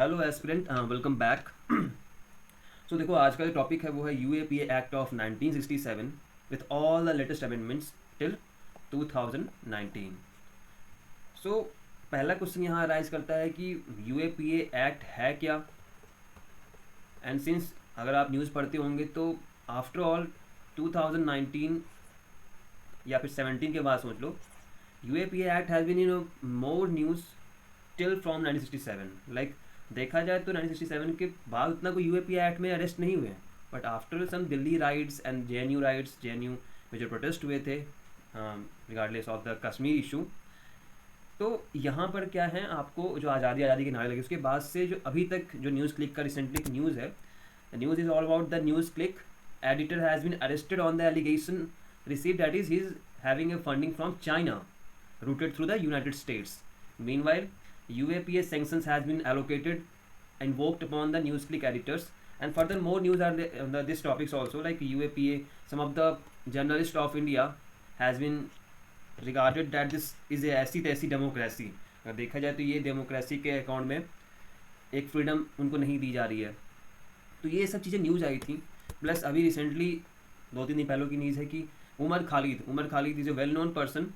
Hello aspirant, welcome back. So देखो, आज का जो टॉपिक है वो है UAPA act of 1967 with all the latest amendments till 2019। So पहला क्वेश्चन यहाँ अराइज करता है कि यूएपीए एक्ट है क्या। एंड सिंस अगर आप न्यूज़ पढ़ते होंगे तो आफ्टर ऑल 2019 या फिर 17 के बाद सोच लो, UAPA act has been in more news till from 1967। Like देखा जाए तो 1967 के बाद उतना कोई यूएपी एक्ट में अरेस्ट नहीं हुए हैं, but after some Delhi riots and JNU riots, JNU में जो प्रोटेस्ट हुए थे regardless of the Kashmir issue, तो यहाँ पर क्या है, आपको जो आज़ादी आज़ादी के नारे लगे उसके बाद से जो अभी तक जो न्यूज़ क्लिक का रिसेंटली न्यूज़ है, the news is all about the NewsClick editor has been arrested on the allegation received, that is, he is having a funding from China routed through the United States. Meanwhile, UAPA sanctions has been allocated, invoked upon the NewsClick editors, and further more news are on these topics also. Like UAPA, some of the journalists of India has been regarded that this is a ऐसी तैसी democracy. अगर देखा जाए तो ये democracy के account में एक फ्रीडम उनको नहीं दी जा रही है। तो ये सब चीज़ें न्यूज़ आई थी। प्लस अभी रिसेंटली 2-3 दिन पहले की न्यूज़ है कि Umar Khalid is a well known person,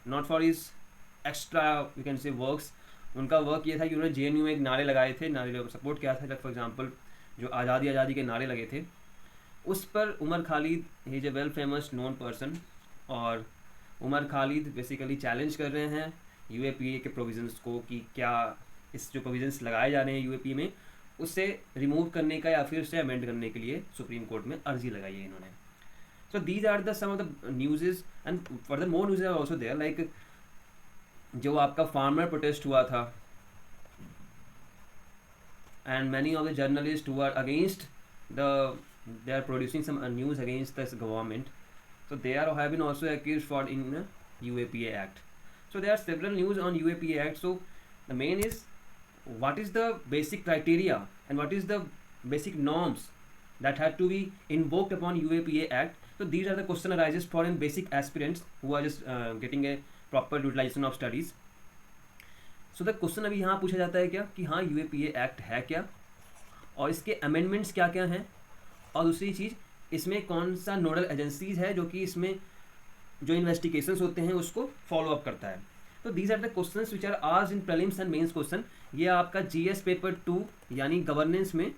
not for is extra you can say works. उनका वर्क ये था कि उन्होंने जेएनयू में एक नारे लगाए थे, नारे सपोर्ट किया था। फॉर एग्जांपल जो आज़ादी के नारे लगे थे, उस पर उमर खालिद ही is a well famous known person. और उमर खालिद बेसिकली चैलेंज कर रहे हैं यूएपीए के प्रोविजंस को कि क्या इस जो प्रोविजंस लगाए जा रहे हैं यूएपीए में उससे रिमूव करने का या फिर उसे अमेंड करने के लिए सुप्रीम कोर्ट में अर्जी लगाई है इन्होंने। So these are the some of the newses, and further more news are also there, like जो आपका फार्मर प्रोटेस्ट हुआ था, and many of the journalists who are against the, they are producing some news against this government, so they are have been also accused for in UAPA Act. So there are several news on UAPA Act. So the main is what is the basic criteria and what is the basic norms that had to be invoked upon UAPA Act. So these are the question arises for in basic aspirants who are just getting a proper utilization of studies. So the question अभी यहाँ पूछा जाता है क्या कि हाँ UAPA Act है क्या और इसके अमेंडमेंट्स क्या क्या हैं, और दूसरी चीज़ इसमें कौन सा नोडल एजेंसीज है जो कि इसमें जो इन्वेस्टिगेशंस होते हैं उसको फॉलो अप करता है। तो these are the questions which are asked in prelims and mains question. ये आपका जीएस पेपर 2 यानी गवर्नेंस में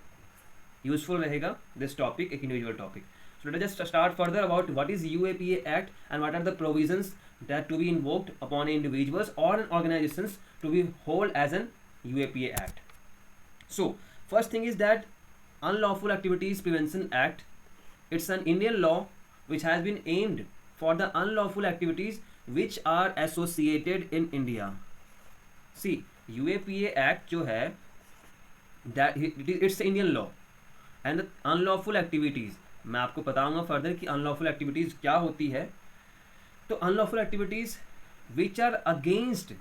यूजफुल रहेगा दिस टॉपिक, एक individual topic. So let us just start further about what is UAPA Act and what are the provisions that to be invoked upon individuals or organizations to be hold as an UAPA Act. So first thing is that Unlawful Activities Prevention Act. It's an Indian law which has been aimed for the unlawful activities which are associated in India. See, UAPA Act जो है that it's an Indian law and the unlawful activities, मैं आपको बताऊंगा further कि unlawful activities क्या होती है। तो unlawful activities which are against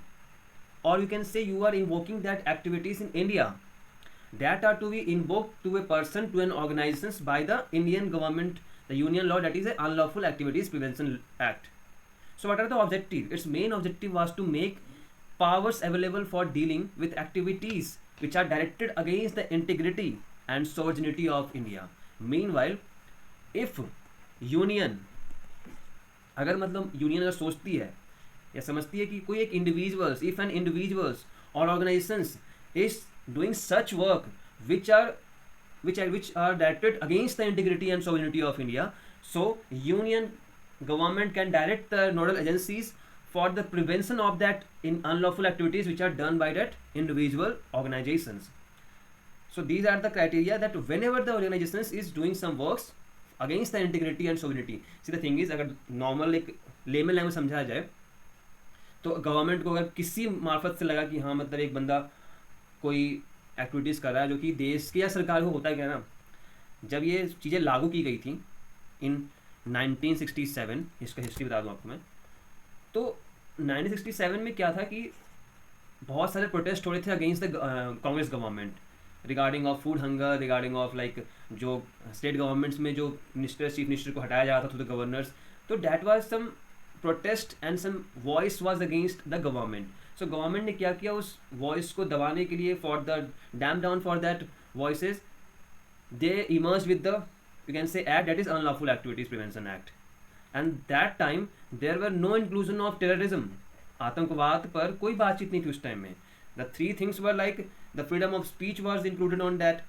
और you can say you are invoking that activities in India that are to be invoked to a person to an organisation by the Indian government, the union law, that is a unlawful activities prevention act. So what are the objective? Its main objective was to make powers available for dealing with activities which are directed against the integrity and sovereignty of India. Meanwhile, if union, अगर मतलब union अगर सोचती है या समझती है कि कोई एक इंडिविजुअल्स, इफ एन इंडिविजुअल्स और organisations is doing such work which are directed against the integrity and sovereignty of India, so union government can direct the nodal agencies for the prevention of that in unlawful activities which are done by that individual organizations. So these are the criteria that whenever the organization is doing some works against the integrity and sovereignty. See, the thing is, अगर normal एक layman language समझाया जाए तो government को अगर किसी मार्फत से लगा कि हाँ मतलब एक बंदा कोई एक्टिविटीज़ कर रहा है जो कि देश की या सरकार को, होता है क्या ना, जब ये चीज़ें लागू की गई थी इन 1967, इसका हिस्ट्री बता दूँ आपको मैं, तो 1967 में क्या था कि बहुत सारे प्रोटेस्ट हो रहे थे against the Congress government regarding of food hunger, regarding of like जो स्टेट गवर्नमेंट्स में जो मिनिस्टर, चीफ मिनिस्टर को हटाया जा रहा था टू द गवर्नर्स, तो that was some protest and some voice was against the government. So government ने क्या किया, उस वॉइस को दबाने के लिए, for the dam down for that voices, they emerge with the, you can say, act that is unlawful activities prevention act. And that time there were no inclusion of terrorism. आतंकवाद पर कोई बातचीत नहीं थी उस टाइम में. The three things were like the freedom of speech was included on that,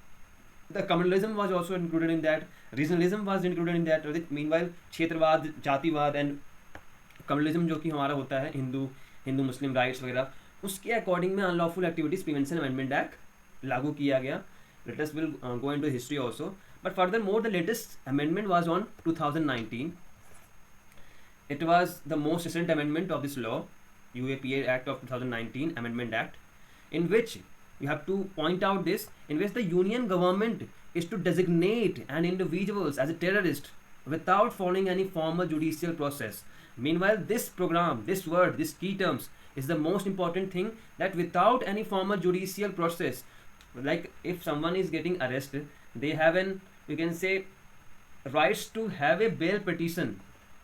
the communalism was also included in that, regionalism was included in that. Meanwhile क्षेत्रवाद, जातिवाद एंड कम्युनलिज्म जो कि हमारा होता है, हिंदू मुस्लिम राइट्स वगैरह, उसके अकॉर्डिंग में unlawful activities prevention amendment act लागू किया गया. Let us will go into history also. But further more the latest amendment was on 2019. It was the most recent amendment of this law, UAPA Act of 2019 Amendment Act, in which you have to point out this, in which the union government is to designate an individuals as a terrorist without following any formal judicial process. Meanwhile, this program, this word, this key terms is the most important thing, that without any formal judicial process, like if someone is getting arrested, they have an, you can say, rights to have a bail petition,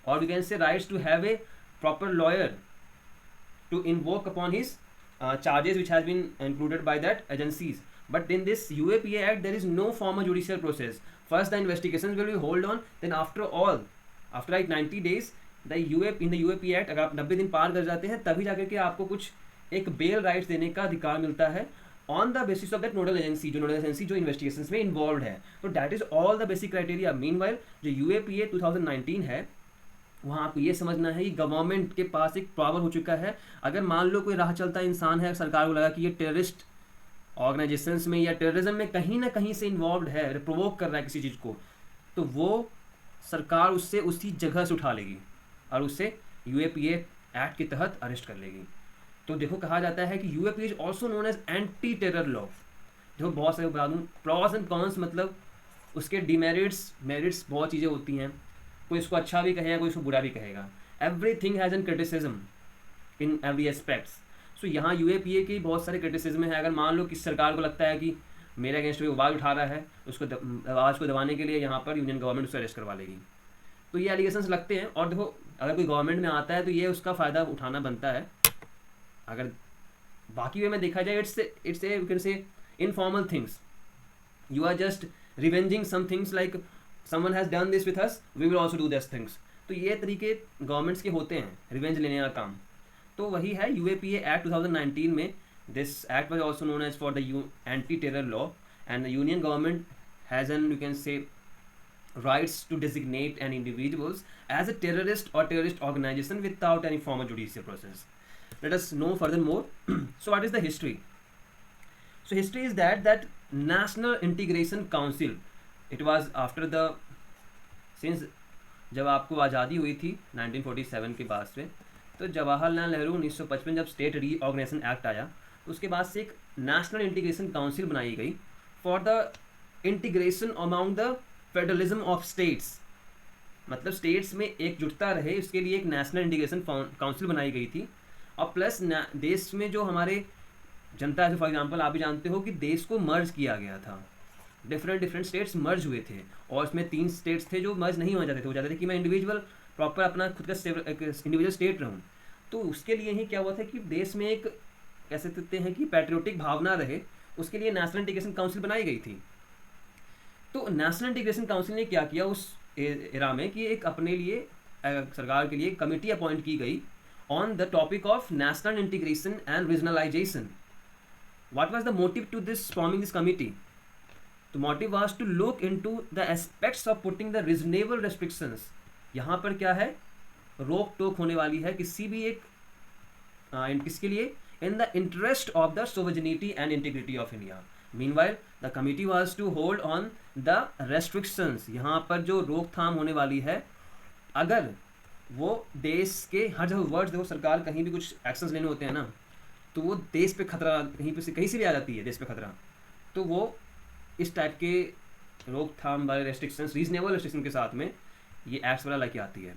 or you can say rights to have a proper lawyer to invoke upon his charges which has been included by that agencies. But in this UAPA Act there is no formal judicial process. First the investigations will be hold on, then after like 90 days the in the UAPA Act, अगर आप 90 दिन पार कर जाते हैं तभी जाकर के आपको कुछ एक बेल राइट्स देने का अधिकार मिलता है, on the basis of that nodal agency, जो नोडल एजेंसी जो इन्वेस्टिगेशंस में इन्वॉल्व है. तो that is all the basic criteria. Meanwhile जो UAPA 2019 है, वहाँ आपको ये समझना है कि गवर्नमेंट के पास एक पावर हो चुका है. अगर मान लो कोई राह चलता इंसान है, सरकार को लगा कि ये टेररिस्ट ऑर्गेनाइजेशंस में या टेररिज्म में कहीं ना कहीं से इन्वॉल्व है, प्रोवोक कर रहा है किसी चीज़ को, तो वो सरकार उससे उसी जगह से उठा लेगी और उससे UAPA एक्ट के तहत अरेस्ट कर लेगी. तो देखो कहा जाता है कि UAPA is also known as anti terror law. देखो बहुत सारे बता दूँ, प्रॉस एंड कॉन्स, मतलब उसके डिमेरिट्स मेरिट्स बहुत चीज़ें होती हैं. कोई इसको अच्छा भी कहेगा, कोई इसको बुरा भी कहेगा. Everything has an criticism in every aspects. So यहाँ UAPA की बहुत सारे क्रिटिसिज्म है. अगर मान लो किसी सरकार को लगता है कि मेरे अगेंस्ट कोई आवाज़ उठा रहा है, उसको आवाज़ को दबाने के लिए यहाँ पर यूनियन गवर्नमेंट उसको अरेस्ट करवा लेगी. तो ये एलिगेशंस लगते हैं. और देखो अगर कोई गवर्नमेंट में आता है तो ये उसका फ़ायदा उठाना बनता है. अगर बाकी वे में देखा जाए, it's a you can say informal things. You are just revenging some things, like someone has done this with us, we will also do these things. तो ये तरीके गवर्नमेंट्स के होते हैं रिवेंज लेने का काम. तो वही है UAPA Act 2019 में. This act was also known as for the anti terror law, and the union government has an, you can say, rights to designate an individuals as a terrorist or terrorist organization without any formal judicial process. Let us know furthermore. So what is the history? So history is that National Integration Council, it was after the, since जब आपको आज़ादी हुई थी 1947 के बाद से, तो जवाहरलाल नेहरू 1955 जब स्टेट रीऑर्गेनाइजेशन एक्ट आया, उसके बाद से एक नेशनल इंटीग्रेशन काउंसिल बनाई गई for the integration among the federalism of states. मतलब स्टेट्स में एकजुटता रहे, इसके लिए एक नेशनल इंटीग्रेशन काउंसिल बनाई गई थी. और प्लस देश में जो हमारे जनता है, फॉर एग्जांपल आप भी जानते हो कि देश को मर्ज किया गया था, डिफरेंट स्टेट्स मर्ज हुए थे, और इसमें 3 स्टेट्स थे जो मर्ज नहीं हो जाते थे. वो चाहते थे कि मैं इंडिविजुअल प्रॉपर अपना खुद का इंडिविजुअल स्टेट रहूँ. तो उसके लिए ही क्या हुआ था कि देश में एक, कह सकते हैं कि पैट्रियोटिक भावना रहे, उसके लिए नेशनल इंटीग्रेशन काउंसिल बनाई गई थी. तो नेशनल इंटीग्रेशन काउंसिल ने क्या किया उस एरा में कि एक अपने लिए सरकार के लिए कमेटी अपॉइंट की गई on the topic of national integration and regionalisation. What was the motive to this forming this committee? तो motive was to look into the aspects of putting the reasonable restrictions. यहाँ पर क्या है, रोक टोक होने वाली है किसी भी एक किसके लिए, in the interest of the sovereignty and integrity of India. Meanwhile the committee was to hold on the restrictions. यहाँ पर जो रोकथाम होने वाली है, अगर वो देश के हर जगह वर्ड्स देखो, सरकार कहीं भी कुछ एक्शंस लेने होते हैं ना, तो वो देश पे खतरा कहीं से भी आ जाती है, देश पे खतरा, तो वो इस टाइप के रोकथाम वाले रेस्ट्रिक्शंस, रीजनेबल रेस्ट्रिक्शन के साथ में ये एक्ट्स वाला लेके आती है.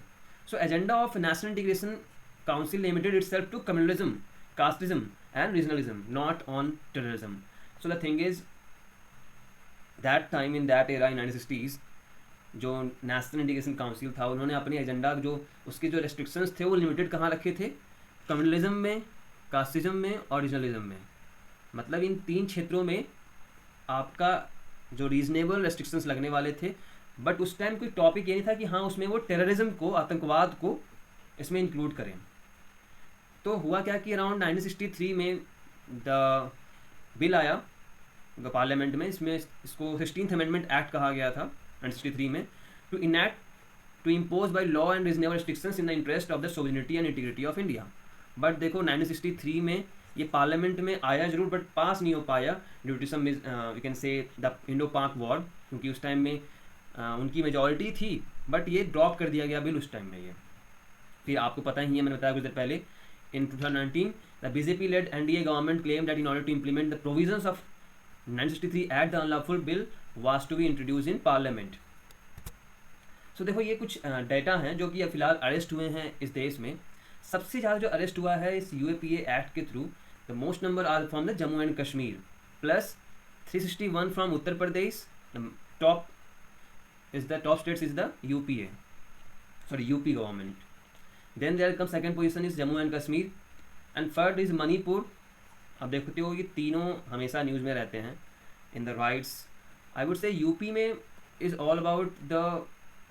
So agenda of national integration council limited itself to communalism, casteism and regionalism, not on terrorism. So the thing is that time in that era in 1960s, जो national integration council था, उन्होंने अपने agenda जो उसके जो restrictions थे वो limited कहाँ रखे थे, कम्युनलिज्म में कास्टिज्म में और रीजनलिज्म में, मतलब इन 3 क्षेत्रों में आपका जो रीजनेबल रेस्ट्रिक्शंस लगने वाले थे, बट उस टाइम कोई टॉपिक ये नहीं था कि हाँ उसमें वो टेररिज्म को, आतंकवाद को इसमें इंक्लूड करें। तो हुआ क्या कि अराउंड 1963 में द बिल आया पार्लियामेंट में, इसमें इसको 16th अमेंडमेंट एक्ट कहा गया था 1963 में, to enact to impose by law and reasonable restrictions in the interest of the sovereignty and integrity of India. But देखो 1963 में ये पार्लियामेंट में आया जरूर, बट पास नहीं हो पाया due to some you can say the Indo Pak war, क्योंकि उस टाइम में उनकी मेजॉरिटी थी, बट ये ड्रॉप कर दिया गया बिल उस टाइम में। ये फिर आपको पता ही है, मैंने बताया कुछ देर पहले, in 2019 the BJP led NDA government claimed that in order to implement the provisions of 1963 act the unlawful bill was to be introduced in parliament। so देखो ये कुछ डेटा हैं जो कि अब फिलहाल अरेस्ट हुए हैं इस देश में। सबसे ज़्यादा जो अरेस्ट हुआ है इस UAPA एक्ट के through, the most number are from the Jammu and Kashmir, plus 361 from Uttar Pradesh, top states is the UP government. Then there comes second position is Jammu and Kashmir and third is Manipur। अब देखते हो ये तीनों हमेशा news में रहते हैं in the rights. I would say UP में is all about the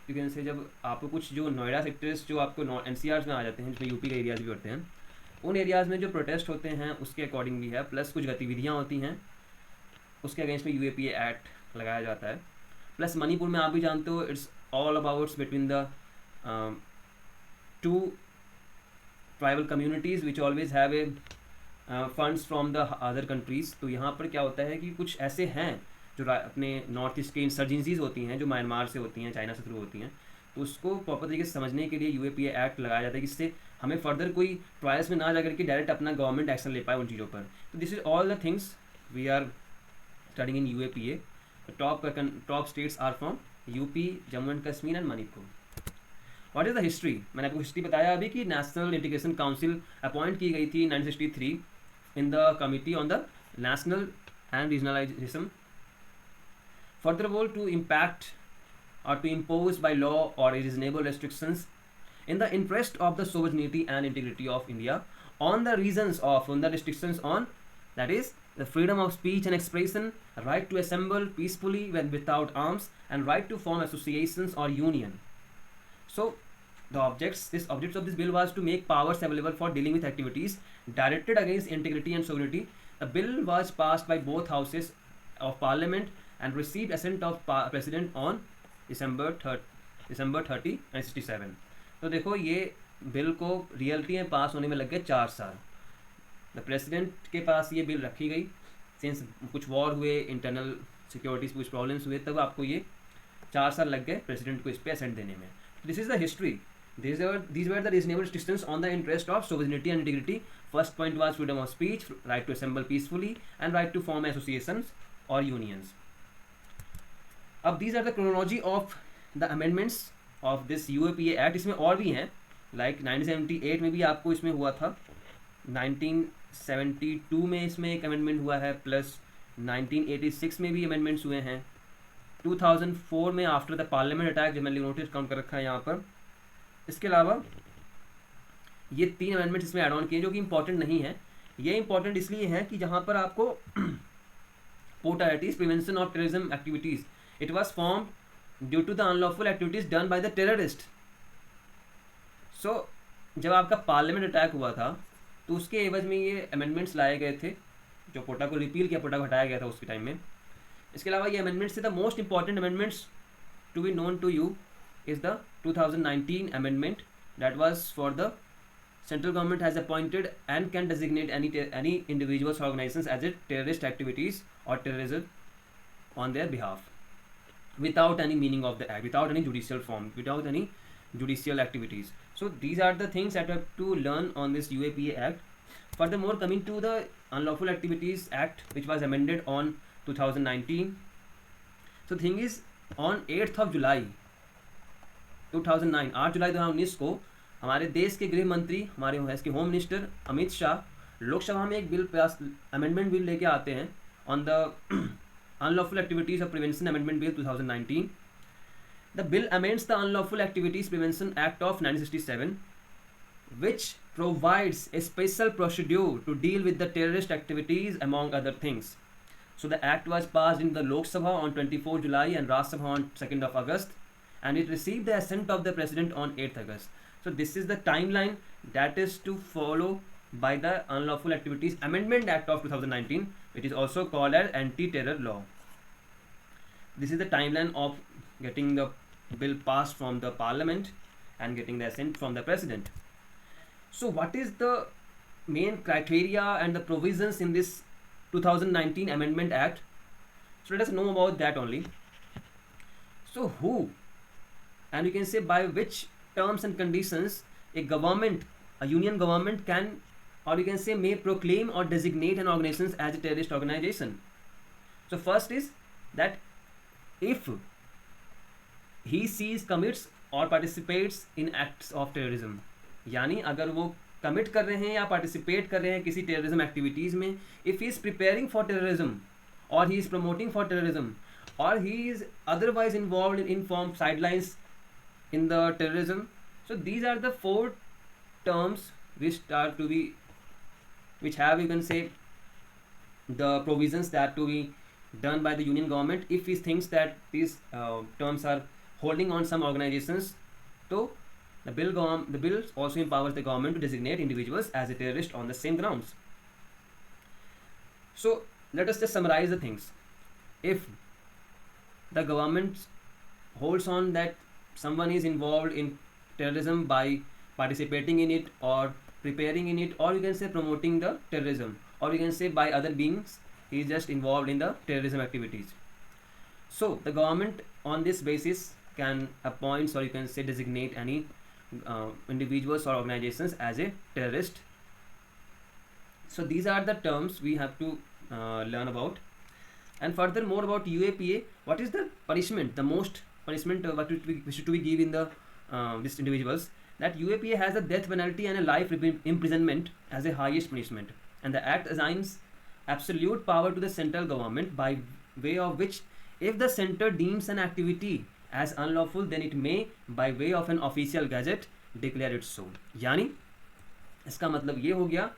you can say, जब आपको कुछ जो नोएडा सेक्टर्स जो आपको NCRs में आ जाते हैं, जिसमें यूपी के एरियाज़ भी होते हैं, उन एरियाज़ में जो प्रोटेस्ट होते हैं उसके अकॉर्डिंग भी है, प्लस कुछ गतिविधियाँ होती हैं उसके अगेंस्ट में UAPA एक्ट लगाया जाता है। प्लस मणिपुर में आप भी जानते हो it's all abouts between the two tribal communities which always have a funds from the other countries। तो यहाँ पर क्या होता है कि कुछ ऐसे हैं जो अपने नॉर्थ ईस्ट के इंसर्जेंसीज होती हैं जो म्यांमार से होती हैं, चाइना से थ्रू होती हैं, तो उसको प्रॉपर तरीके से समझने के लिए UAPA एक्ट लगाया जाता है, जिससे हमें फर्दर कोई ट्रायल्स में ना जाकर के डायरेक्ट अपना गवर्नमेंट एक्शन ले पाए उन चीज़ों पर। तो this is all the things we are studying in UAPA। Top states are from UP, Jammu and Kashmir and Manipur. What is the history? मैंने आपको हिस्ट्री बताया अभी कि नेशनल इंटीग्रेशन काउंसिल अपॉइंट की गई थी 1963 in the committee on the national and regionalisation for the role to impact और to impose by law और reasonable restrictions in the interest of the sovereignty and integrity of India on the reasons of on the restrictions on, that is the freedom of speech and expression, right to assemble peacefully when without arms, and right to form associations or union. So the objects of this bill was to make powers available for dealing with activities directed against integrity and sovereignty. The bill was passed by both houses of parliament and received assent of president on December 30, 1967। तो देखो ये bill को reality में पास होने में लग गए 4 साल। द प्रेसिडेंट के पास ये बिल रखी गई, सिंस कुछ वॉर हुए, इंटरनल सिक्योरिटीज कुछ प्रॉब्लम्स हुए, तब आपको ये 4 साल लग गए प्रेसिडेंट को इस पर असेंट देने में। This is the history. These were the reasonable restrictions on the interest of sovereignty and integrity. First point was freedom of speech, right to assemble peacefully, and right to form associations or unions. अब these are the chronology of the amendments of this UAPA Act। इसमें और भी हैं, like 1978 में भी आपको इसमें हुआ था, 1972 में इसमें एक अमेंडमेंट हुआ है, प्लस 1986 में भी अमेंडमेंट्स हुए हैं, 2004 में आफ्टर द पार्लियामेंट अटैक, जो मैंने नोटिस काउंट कर रखा है यहाँ पर। इसके अलावा ये 3 अमेंडमेंट्स इसमें ऐड ऑन किए जो कि इंपॉर्टेंट नहीं है। ये इंपॉर्टेंट इसलिए है कि जहाँ पर आपको पोर्टलिटीज prevention of terrorism activities, it was form due to the unlawful activities done by the terrorist. सो जब आपका पार्लियामेंट अटैक हुआ था तो उसके एवज में ये अमेंडमेंट्स लाए गए थे, जो पोटा को रिपील किया, पोटा को हटाया गया था उसके टाइम में। इसके अलावा ये अमेंडमेंट्स थे, the most important amendments to be known to you is the 2019 amendment that was for the central government has appointed and can designate any individuals or organizations as a terrorist activities or terrorism on their behalf without any meaning of the act, without any judicial form, without any judicial activities. So these are the things that we have to learn on this UAPA Act. Furthermore, coming to the Unlawful Activities Act which was amended on 2019. So thing is on 8th of July 2009, 8 जुलाई 2019 को हमारे देश के गृह मंत्री, हमारे इसके home minister Amit Shah Lok Sabha में एक बिल पास, अमेंडमेंट बिल लेके आते हैं on the unlawful activities of prevention amendment bill 2019। The bill amends the unlawful activities prevention act of 1967 which provides a special procedure to deal with the terrorist activities among other things. So the act was passed in the Lok Sabha on 24 July and Rajya Sabha on 2nd of August, and it received the assent of the president on 8th August. So this is the timeline that is to follow by the Unlawful Activities Amendment Act of 2019, which is also called as Anti-Terror Law. This is the timeline of getting the bill passed from the parliament and getting the assent from the president. So what is the main criteria and the provisions in this 2019 Amendment Act? So let us know about that only. So who, and you can say by which terms and conditions a government, a union government can, or you can say may proclaim or designate an organization as a terrorist organization. So first is that if he sees, commits or participates in acts of terrorism, यानी अगर वो commit कर रहे हैं या participate कर रहे हैं किसी टेररिज्म एक्टिविटीज़ में, if he is preparing for terrorism और he is promoting for terrorism और he is otherwise involve in form sidelines in the terrorism. So these are the 4 terms which are to be, which have, you can say, the provisions that to be done by the union government if he thinks that these terms are holding on some organizations. So the bill also empowers the government to designate individuals as a terrorist on the same grounds. So let us just summarize the things. If the government holds on that someone is involved in terrorism by participating in it or preparing in it, or you can say promoting the terrorism, or you can say by other beings he is just involved in the terrorism activities, so the government on this basis can appoint, or you can say designate any individuals or organizations as a terrorist. So these are the terms we have to learn about. And furthermore about UAPA, what is the punishment, the most punishment what should we give in the these individuals? That UAPA has a death penalty and a life imprisonment as a highest punishment, and the act assigns absolute power to the central government by way of which if the center deems an activity as unlawful then it may by way of an official gazette declare it so. यानी इसका मतलब ये हो गया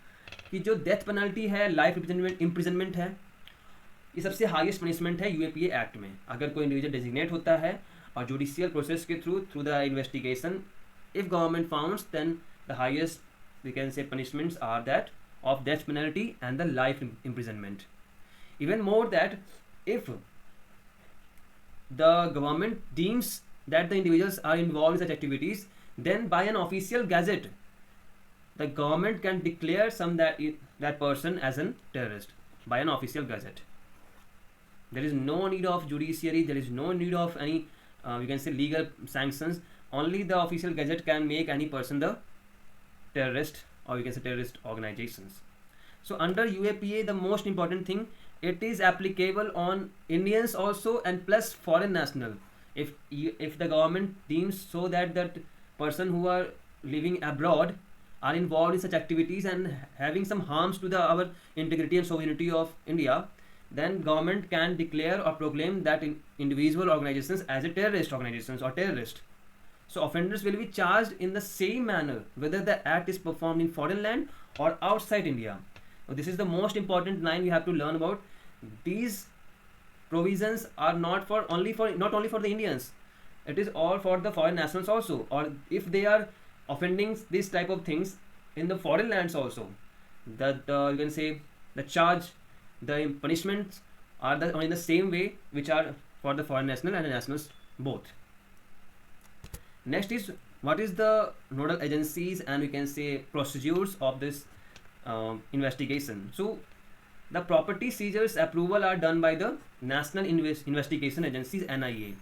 कि जो death penalty है, life imprisonment है, ये सबसे हाईएस्ट पनिशमेंट है यूएपीए एक्ट में. अगर कोई इंडिविजुअल डेजिग्नेट होता है और जुडिशियल प्रोसेस के through the investigation, if government founds then the highest we can say punishments are that of death penalty and the life imprisonment. Even more that if the government deems that the individuals are involved in such activities, then by an official gazette the government can declare that person as a terrorist by an official gazette. There is no need of judiciary, there is no need of any you can say legal sanctions. Only the official gazette can make any person the terrorist, or you can say terrorist organizations. So under UAPA, the most important thing, it is applicable on Indians also and plus foreign national. If the government deems so that person who are living abroad are involved in such activities and having some harms to our integrity and sovereignty of India, then government can declare or proclaim that individual organizations as a terrorist organizations or terrorist. So offenders will be charged in the same manner whether the act is performed in foreign land or outside India. So this is the most important line we have to learn about. These provisions are not only for the Indians. It is all for the foreign nationals also, or if they are offending this type of things in the foreign lands also, that you can say the charge, the punishments are in the same way which are for the foreign national and the nationals both. Next is what is the nodal agencies and we can say procedures of this investigation. So the property seizures approval are done by the National Investigation Agencies, NIA.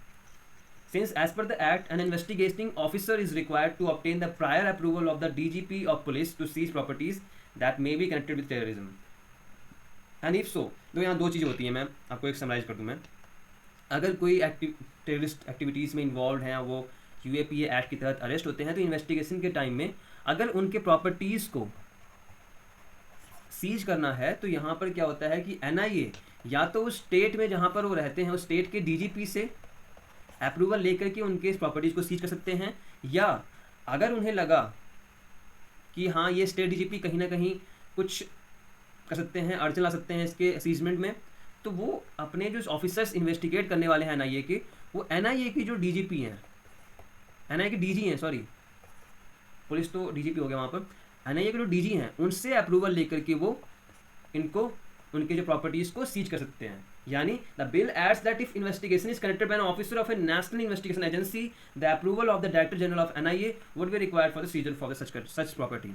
Since as per the act, an investigating officer is required to obtain the prior approval of the DGP of police to seize properties that may be connected with terrorism. And if so, तो यहाँ दो चीज़ें होती हैं, मैं आपको एक summarise कर दूँ. मैं अगर कोई टेररिस्ट एक्टिविटीज़ में इन्वॉल्व हैं, वो यूएपीए एक्ट की तहत अरेस्ट होते हैं, तो इन्वेस्टिगेशन के टाइम में अगर उनके प्रॉपर्टीज़ को सीज करना है तो यहाँ पर क्या होता है कि एनआईए या तो उस स्टेट में जहाँ पर वो रहते हैं उस स्टेट के डीजीपी से अप्रूवल लेकर के उनके प्रॉपर्टीज़ को सीज कर सकते हैं, या अगर उन्हें लगा कि हाँ ये स्टेट डीजीपी कहीं ना कहीं कुछ कर सकते हैं, अड़चन ला सकते हैं इसके सीजमेंट में, तो वो अपने जो ऑफिसर्स इन्वेस्टिगेट करने वाले हैं एनआईए के, वो एनआईए की जो डीजीपी हैं, एनआईए के डीजी हैं, सॉरी पुलिस तो डीजीपी हो गया वहाँ पर, एनआईए के जो डीजी हैं उनसे अप्रूवल लेकर के वो इनको उनके जो प्रॉपर्टीज को सीज कर सकते हैं. यानी the bill adds that if investigation is conducted by an officer of a national investigation agency, the approval of the director general of NIA would be required for the seizure for such property.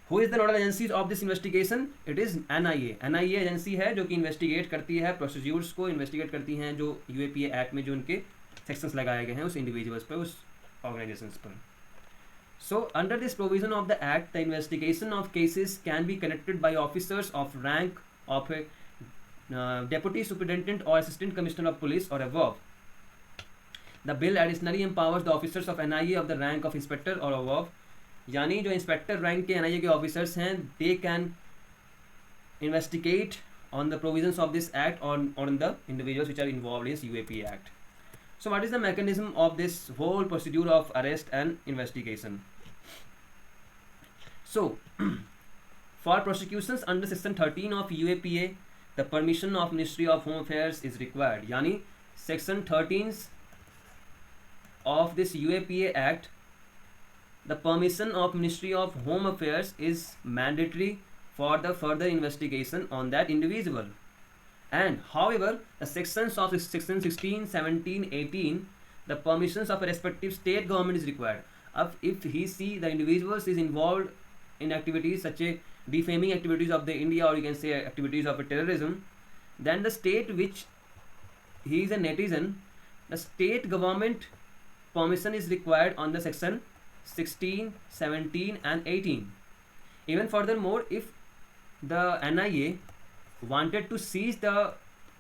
Who is the nodal agencies of this investigation? It is NIA. NIA agency है जो कि investigate करती है, procedures को investigate करती हैं जो UAPA act में जो उनके सेक्शंस लगाए गए हैं उस इंडिविजुअल्स पर, उस ऑर्गेनाइजेशंस पर. So under this provision of the act, the investigation of cases can be conducted by officers of rank of a deputy superintendent or assistant commissioner of police or above. The bill additionally empowers the officers of NIA of the rank of inspector or above, यानी जो inspector rank के NIA के officers हैं, they can investigate on the provisions of this act on the individuals which are involved in UAP act. So what is the mechanism of this whole procedure of arrest and investigation? So for prosecutions under section 13 of UAPA the permission of ministry of home affairs is required. यानी section 13 of this UAPA act, the permission of Ministry of Home Affairs is mandatory for the further investigation on that individual. And however, the sections of section 16, 17, 18, the permissions of a respective state government is required. If he see the individuals is involved in activities such as defaming activities of the India, or you can say activities of a terrorism, then the state which he is a netizen, the state government permission is required on the section 16, 17 and 18. Even furthermore, if the NIA wanted to seize the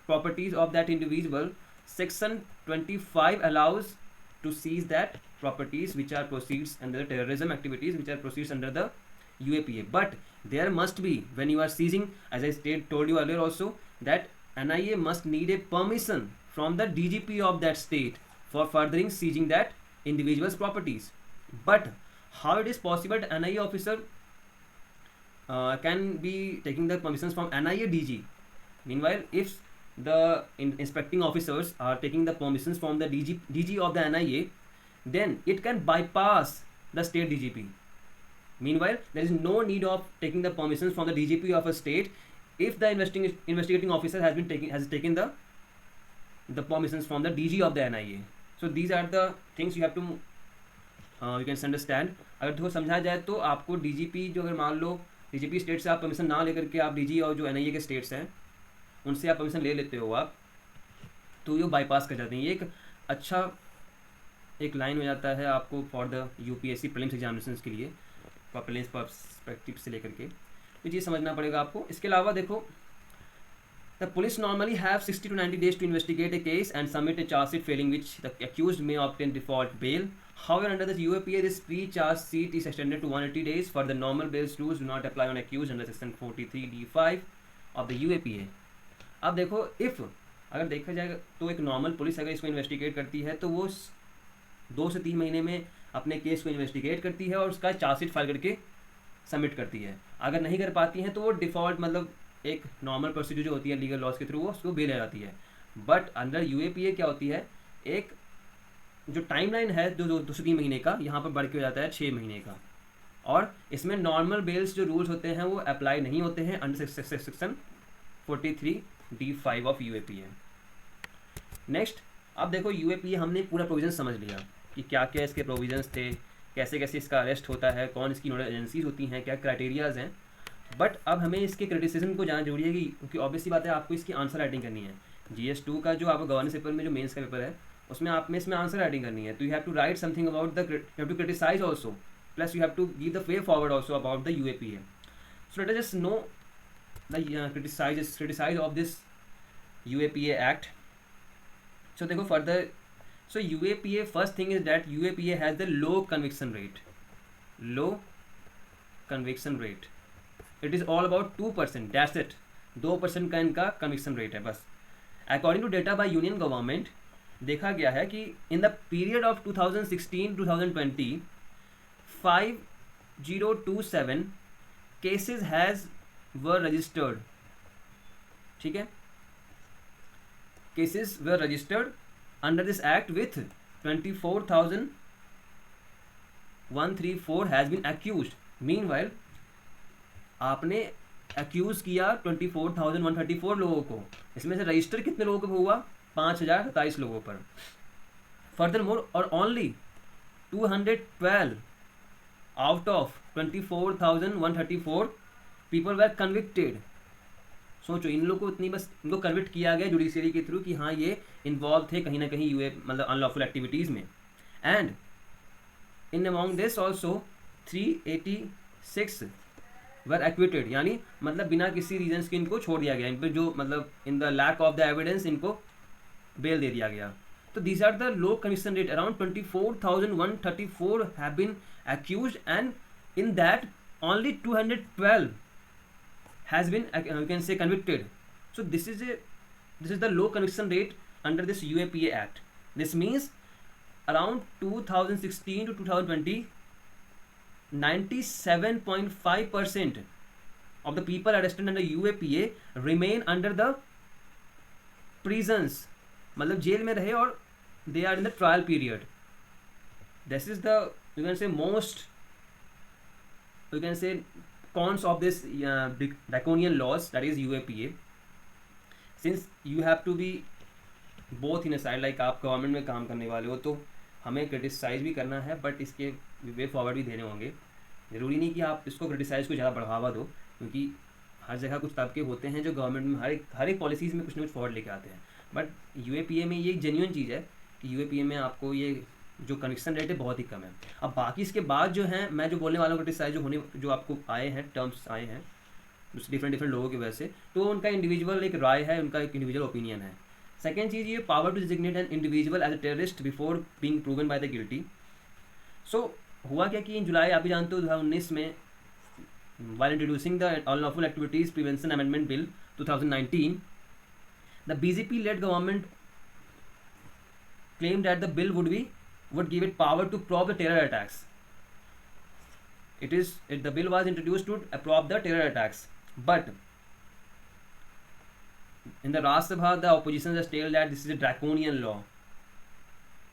properties of that individual, section 25 allows to seize that properties which are proceeds under the terrorism activities, which are proceeds under the UAPA. But there must be, when you are seizing, as I told you earlier also, that NIA must need a permission from the DGP of that state for furthering seizing that individual's properties. But how it is possible that NIA officer can be taking the permissions from NIA DG? Meanwhile, if the inspecting officers are taking the permissions from the DG of the NIA, then it can bypass the state DGP. Meanwhile, there is no need of taking the permissions from the DGP of a state if the investigating officer has taken the permissions from the DG of the NIA. So these are the things you have to you can understand. अगर थोड़ा समझा जाए तो आपको DGP जो, अगर मान लो DGP state से आप परमिशन ना लेकर के आप डीजी और जो एनआईए के स्टेट्स हैं उनसे आप परमिशन ले लेते हो आप, तो ये बाईपास कर जाते हैं. ये एक अच्छा एक लाइन हो जाता है आपको for the UPSC prelims examinations के लिए, प्रीलिम्स पर्सपेक्टिव से लेकर के, तो ये समझना पड़ेगा आपको. इसके अलावा देखो, the police normally have 60 to 90 days to investigate a case and submit a charge sheet, failing which the accused may obtain default bail. However, under the UAPA, this pre-charge sheet is extended to 180 days. For the normal bail rules do not apply on accused under section 43D5 of the UAPA. अब देखो, if अगर देखा जाएगा तो एक normal police अगर इसको investigate करती है तो वो 2 से 3 महीने में अपने केस को इन्वेस्टिगेट करती है और उसका चार्ज शीट फाइल करके सबमिट करती है. अगर नहीं कर पाती हैं तो वो डिफ़ॉल्ट, मतलब एक नॉर्मल प्रोसीड्यूर जो होती है लीगल लॉज के थ्रू, वो उसको बेल आ जाती है. बट अंडर यूएपीए क्या होती है, एक जो टाइमलाइन है जो 2 से 3 महीने का, यहाँ पर बढ़ के हो जाता है 6 महीने का. और इसमें नॉर्मल बेल्स जो रूल्स होते हैं वो अप्लाई नहीं होते हैं under section 43D5 of UAPA. Next, अब देखो यूएपीए हमने पूरा प्रोविजन समझ लिया कि क्या क्या इसके प्रोविजंस थे, कैसे कैसे इसका अरेस्ट होता है, कौन इसकी नोडल एजेंसीज होती हैं, क्या क्राइटेरियाज हैं. बट अब हमें इसके क्रिटिसिज्म को जानना जरूरी है क्योंकि ऑब्वियसली बात है आपको इसकी आंसर राइटिंग करनी है. GS2 का जो आपका गवर्नेंस पेपर में जो मेंस का पेपर है उसमें आपने इसमें आंसर राइटिंग करनी है. तो you have to write something about the, you have to criticise also, plus you have to give the way forward also about the UAPA. So let us just know the criticise of this UAPA act. So देखो further, so UAPA, first thing is that UAPA has the low conviction rate. Low conviction rate, it is all about 2%, that's it. 2% का इनका conviction rate है बस. According to data by union government देखा गया है कि in the period of 2016-2020 1027 cases has were registered, ठीक है, cases were registered under this act with 24,134 has been accused. Meanwhile आपने एक्यूज किया 24,134 लोगों को, इसमें से रजिस्टर कितने लोगों को हुआ? 5,027 लोगों पर। फर्दर मोर और only 212 out of 24,134 people were convicted. सोचो, इन लोगों को इतनी बस इनको कन्विक्ट किया गया जुडिशियरी के थ्रू कि हाँ ये इन्वॉल्व थे कहीं ना कहीं यूए मतलब अनलॉफुल एक्टिविटीज़ में। And in among this also 386 were acquitted, यानी मतलब बिना किसी रीजन्स के इनको छोड़ दिया गया, इन पर जो मतलब in the lack of the evidence इनको बेल दे दिया गया। तो these are the low conviction rate, around 24,134 have been accused and in that only 212 has been you can say convicted. So this is the low conviction rate under this UAPA Act. This means around 2016 to 2020 97.5% of the people arrested under UAPA remain under the prisons, मतलब jail में रहे और they are in the trial period. This is the you can say most you can say cons of this draconian laws, that is UAPA. Since you have to be both in a side, like आप government में काम करने वाले हो तो हमें criticise भी करना है बट इसके वे फॉरवर्ड भी देने होंगे। ज़रूरी नहीं कि आप इसको क्रिटिसाइज को ज़्यादा बढ़ावा दो, क्योंकि हर जगह कुछ तबके होते हैं जो गवर्नमेंट में हर एक पॉलिसीज़ में कुछ ना कुछ फॉरवर्ड लेके आते हैं। बट UAPA में ये एक जेन्युइन चीज़ है कि UAPA में आपको ये जो कनेक्शन रेट है बहुत ही कम है। अब बाकी इसके बाद जो हैं मैं जो बोलने वाला हूँ क्रिटिसाइज जो आपको आए हैं टर्म्स आए हैं डिफरेंट लोगों की वजह से, तो उनका इंडिविजुअल एक राय है, उनका एक इंडिविजुअल ओपिनियन है। सेकेंड चीज़ ये power to designate an individual as a terrorist before being proven by the guilty. सो हुआ क्या कि इन जुलाई आप भी जानते हो 2019 में while introducing the unlawful activities prevention amendment bill 2019, the BJP led government claimed that the bill would give it power to prop the terror attacks. The bill was introduced to prop the terror attacks, but in the Rajya Sabha the opposition has told that this is a draconian law.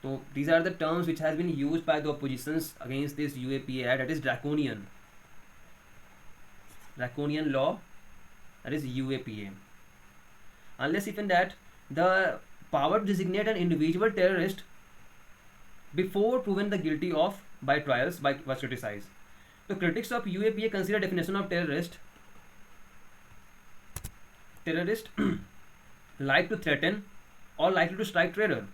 So these are the terms which has been used by the oppositions against this UAPA Act, that is draconian law, that is UAPA. Unless even that the power to designate an individual terrorist before proven the guilty of by trials was criticized. The critics of UAPA consider definition of terrorist like to threaten or likely to strike terror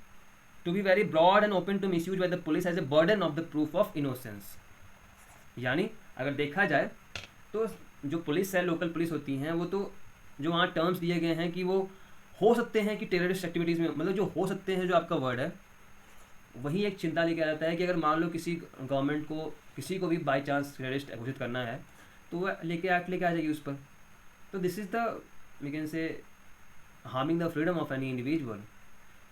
to be very broad and open to misuse by the police as a burden of the proof of innocence. यानी अगर देखा जाए तो जो police है, local police होती हैं, वो तो जो वहाँ टर्म्स दिए गए हैं कि वो हो सकते हैं कि टेररिस्ट एक्टिविटीज़ में, मतलब जो हो सकते हैं जो आपका वर्ड है, वही एक चिंता लेके आ जाता है कि अगर मान लो किसी गवर्नमेंट को किसी को भी बाई चांस टेररिस्ट घोषित करना है तो वह एक्ट लेके आ जाएगी उस पर। तो this is the we can say harming the freedom of any individual,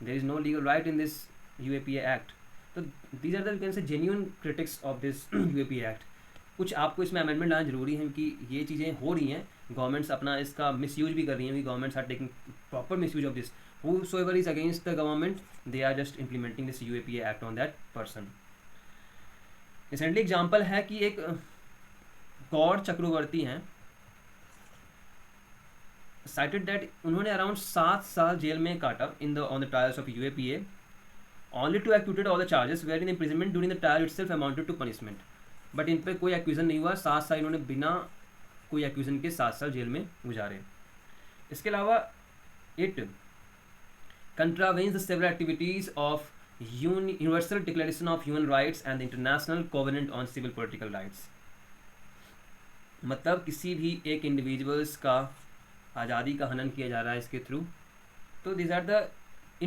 there is no legal right in this UAPA act. तो these are the we can say genuine critics of this UAPA act. कुछ आपको इसमें amendment लाना जरूरी है कि ये चीज़ें हो रही हैं, गवर्नमेंट्स अपना इसका मिसयूज भी कर रही हैं, governments are taking proper misuse of this. Whosoever is against the government, they are just implementing this UAPA act on that person. Recently example है कि एक गौर चक्रवर्ती हैं, cited that उन्होंने अराउंड 7 साल जेल में काटा on the trials of UAPA, only to acquitted all the charges wherein imprisonment during the trial itself amounted to punishment. But in पर कोई एक्यूजन नहीं हुआ, 7 साल इन्होंने बिना कोई एक्यूजन के 7 साल जेल में गुजारे। इसके अलावा it contravenes the several activities of Universal Declaration of Human Rights and the International Covenant on Civil Political Rights. मतलब किसी भी एक इंडिविजुअल्स का आज़ादी का हनन किया जा रहा है इसके थ्रू। तो these are the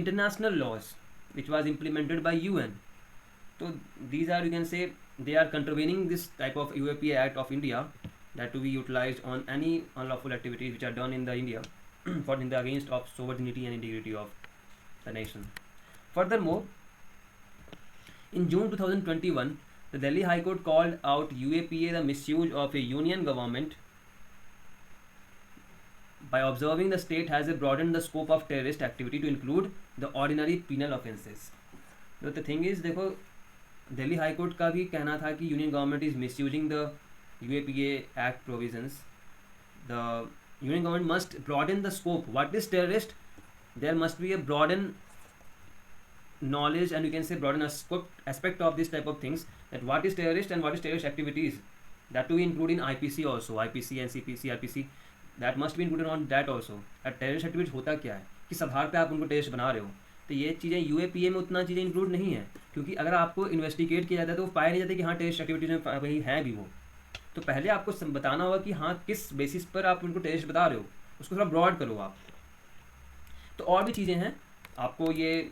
international laws which was implemented by UN. So these are, you can say, they are contravening this type of UAPA Act of India that to be utilized on any unlawful activities which are done in the India for in the against of sovereignty and integrity of the nation. Furthermore, in June 2021, The Delhi High Court called out UAPA the misuse of a union government by observing the state has broadened the scope of terrorist activity to include the ordinary penal offences. So the thing is, देखो Delhi high court का भी कहना था कि union government is misusing the UAPA act provisions. The union government must broaden the scope. What is terrorist? There must be a broaden knowledge, and you can say broaden a scope aspect of this type of things, that what is terrorist and what is terrorist activities, that to be included in IPC also, IPC NCP CRPC, that must be included on that also. terrorist activities होता क्या है, किस आधार पे आप उनको terrorist बना रहे हो. तो ये चीज़ें यूएपीए में उतना चीज़ें इंक्लूड नहीं है, क्योंकि अगर आपको इन्वेस्टिगेट किया जाता है तो वो पाया नहीं जाता कि हाँ टेररिस्ट एक्टिविटीज में वही हैं भी वो. तो पहले आपको बताना होगा कि हाँ किस बेसिस पर आप उनको टेररिस्ट बता रहे हो, उसको थोड़ा ब्रॉड करो आप. तो और भी चीज़ें हैं. आपको ये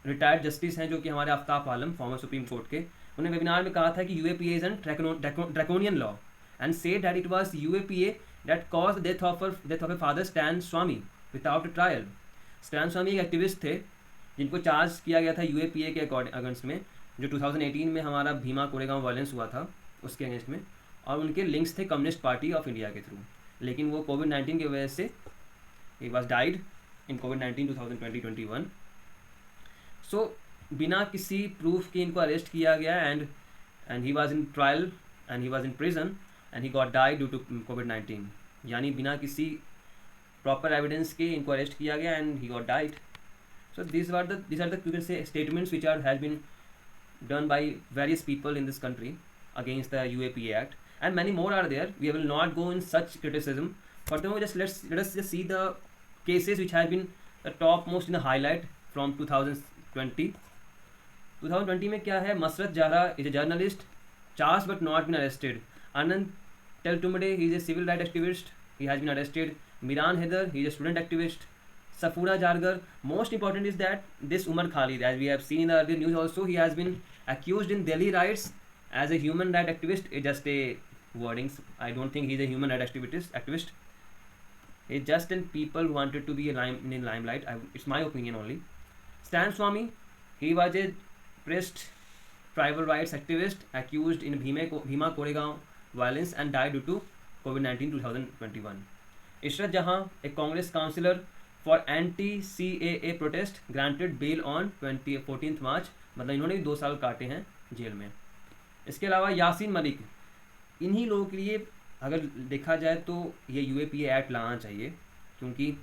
रिटायर्ड जस्टिस हैं जो कि हमारे Aftab Alam former supreme court के, उन्होंने वेबिनार में कहा था कि UAPA is an draconian law and said that it was UAPA that cause death of a father Stan Swami without a trial. Stan Swami एक एक्टिविस्ट थे जिनको चार्ज किया गया था यूएपीए के अगेंस्ट में, जो 2018 में हमारा भीमा कोरेगांव वायलेंस हुआ था उसके अगेंस्ट में, और उनके लिंक्स थे कम्युनिस्ट पार्टी ऑफ इंडिया के थ्रू. लेकिन वो कोविड-19 की वजह से ही वाज डाइड इन कोविड-19 2020-21. सो बिना किसी प्रूफ के इनको अरेस्ट किया गया and he was in trial and he was in prison and he got died due to कोविड-19. यानी बिना किसी प्रॉपर एविडेंस के इनको अरेस्ट किया गया and he got died. So these are the you can say statements which has been done by various people in this country against the UAPA Act, and many more are there. We will not go in such criticism. Furthermore, let us just see the cases which have been the topmost in the highlight from 2020. 2020 में क्या है? मसरत Zara is a journalist, charged but not been arrested. Anand Teltumade, he is a civil rights activist, he has been arrested. Miran Haider, he is a student activist. Safura Jargar, most important is that this Umar Khalid, as we have seen in the earlier news also, he has been accused in Delhi riots as a human rights activist. It's just a wordings. I don't think he's a human rights activist. It's just in people who wanted to be in limelight. It's my opinion only. Stan Swami, he was a pressed tribal rights activist accused in Bhima Koregaon violence and died due to COVID-19 2021. Ishrat Jahan, a Congress councillor for anti-CAA protest, granted bail on 14th March. मतलब इन्होंने भी 2 साल काटे हैं jail में. इसके अलावा यासीन मलिक, इन्हीं लोगों के लिए अगर देखा जाए तो ये यूएपीए एक्ट लाना चाहिए, क्योंकि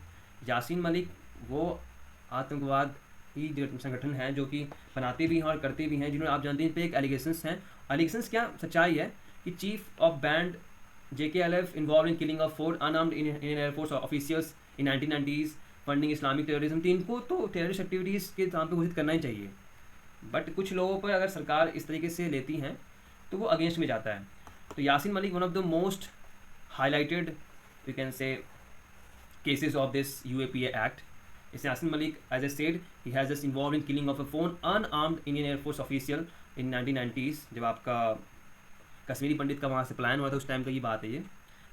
यासीन मलिक वो आतंकवाद ही संगठन है जो कि बनाते भी हैं और करते भी हैं, जिन्होंने आप जानते हैं पे एक एलिगेशंस हैं. एलिगेशंस क्या सच्चाई है कि chief of band JKLF involve in killing of 4 unarmed Indian air force officers in 1990s, funding Islamic terrorism. तो इनको तो टेररिस्ट एक्टिविटीज़ के नाम पे घोषित करना ही चाहिए. बट कुछ लोगों पर अगर सरकार इस तरीके से लेती हैं तो वो अगेंस्ट में जाता है. तो Yasin Malik one of the most highlighted you can say cases of this UAPA act. इस Yasin Malik, as a said, he has just involve in killing of a 4 unarmed Indian air force official in 1990s, जब आपका कश्मीरी पंडित का वहाँ से प्लान हुआ था उस time का ये बात है ये.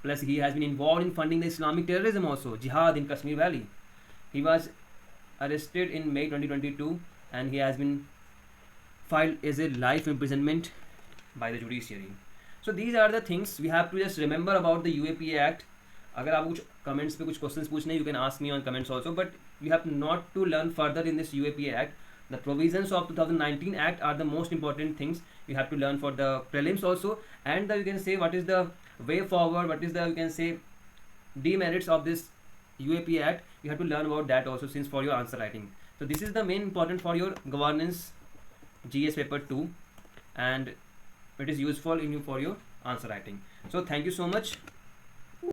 Plus he has been involve in funding the Islamic terrorism also, जिहाद in Kashmir valley. He was arrested in May 2022 and he has been filed as a life imprisonment by the judiciary. So these are the things we have to just remember about the UAPA Act. अगर आप कुछ comments पे कुछ questions पूछने, you can ask me on comments also, but you have not to learn further in this UAPA Act. The provisions of 2019 Act are the most important things you have to learn for the prelims also, and you can say what is the way forward, what is the you can say demerits of this UAPA Act. You have to learn about that also since for your answer writing. So this is the main important for your governance GS paper 2, and it is useful in you for your answer writing. So thank you so much.